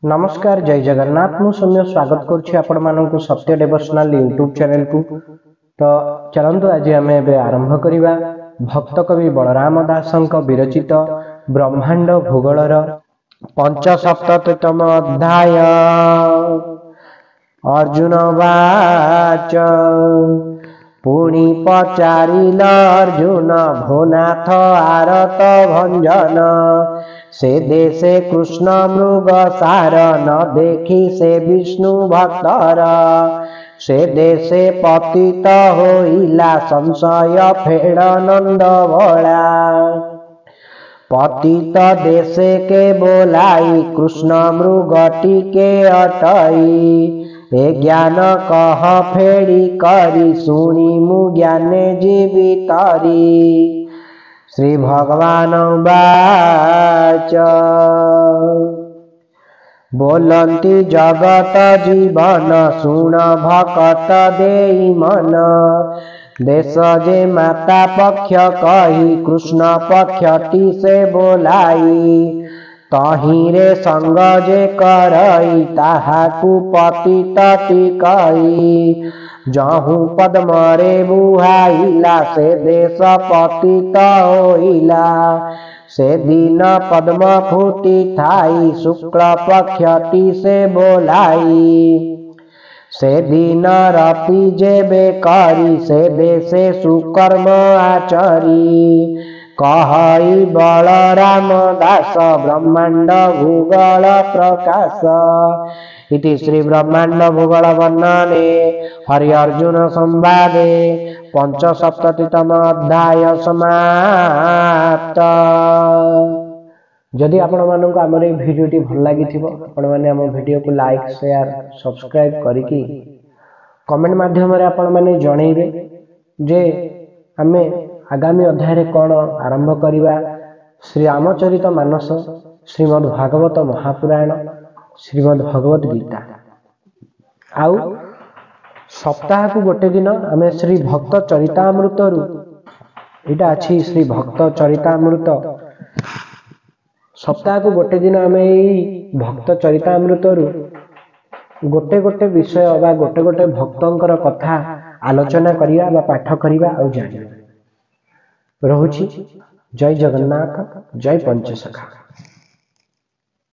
नमस्कार जय जगन्नाथ मु सौम्य स्वागत करुछि आपण माननकु सत्य डिवोशनल यूट्यूब चैनल को। तो चलंतु आज आम आरंभ करिबा भक्त कवि बलराम दासंक विरचित ब्रह्मांड भूगोलर पंचसप्ततितम अध्याय। अर्जुन वाच पुणी पचारिल अर्जुन भोनाथ आरत भंजन से देशे कृष्ण मृग सार न देखी से विष्णु भक्तर से देशे पतित होइला संशय फेड़ नंद भोला पतित देशे के बोलाई कृष्ण मृगटी के अटई ए ज्ञान कह फेड़ी करी सुनी मु ज्ञाने जीवितरी श्री भगवान वाच बोलंती जगत जीवन सुन भकत देई मन देश जे माता पक्ष कही कृष्ण पक्षटी से बोलाई तहिरे संग जे करई ताहाकु पतित टिकई जहु पद्मरे बुहाइला से देश पतित होइला से दिन पद्म फूटी थाई शुक्ल पक्षटी से बोलाई से दिन रति जेबे करी से देशे सुकर्म आचरी कहई बलराम दास ब्रह्मांड भूगोल प्रकाश। इति श्री ब्रह्मांड भूगोल वर्णने हरि अर्जुन संवादे पंचसप्ततितम अध्याय समाप्त। जदि आपण मानक आमर भिडियो टी भल लगी आपण माने आम भिडियो को लाइक शेयर सब्सक्राइब करिकी कमेंट माध्यम रे आपण माने जणैबे जे आमे आगामी अध्याय रे कौन आरंभ करिबा। श्री रामचरित मानस श्रीमद् भागवत महापुराण श्रीमद् भगवत गीता आउ सप्ताह को गोटे दिन आमे श्री भक्त चरितामृत रु इटा अछि श्री भक्त चरितामृत सप्ताह को गोटे दिन आमे भक्त चरितामृत रु गोटे गोटे विषय बा गोटे गोटे भक्तंकर कथा आलोचना करिया बा पाठ करिया आ जानिबा। रहुछि जय जगन्नाथ जय पंचसखा।